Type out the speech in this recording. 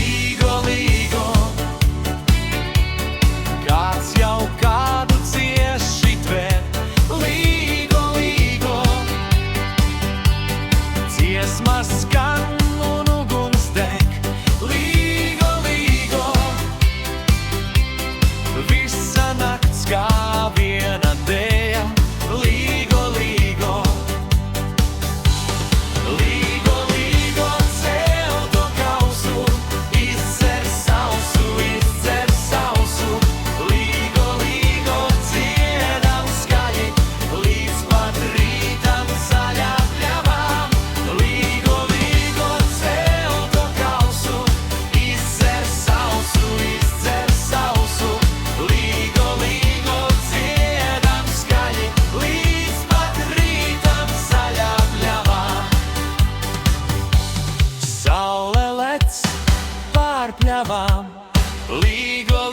Līgo, līgo, kāds jau kādu cieši tver. Līgo, līgo, dziesmas skan un uguns deg. Līgo, līgo, visa nakts kā viena dēja. Līgo, līgo, līgo, līgo, cel to kausu, izdzer sausu, izdzer sausu. Līgo, līgo, dziedam skaļi, līdz pat rītam zaļā pļavām. Līgo, līgo, cel to kausu, izdzer sausu, izdzer sausu. Līgo, līgo, dziedam skaļi, līdz pat rītam zaļā pļavām. Saule lec pār pļavām. Līgo,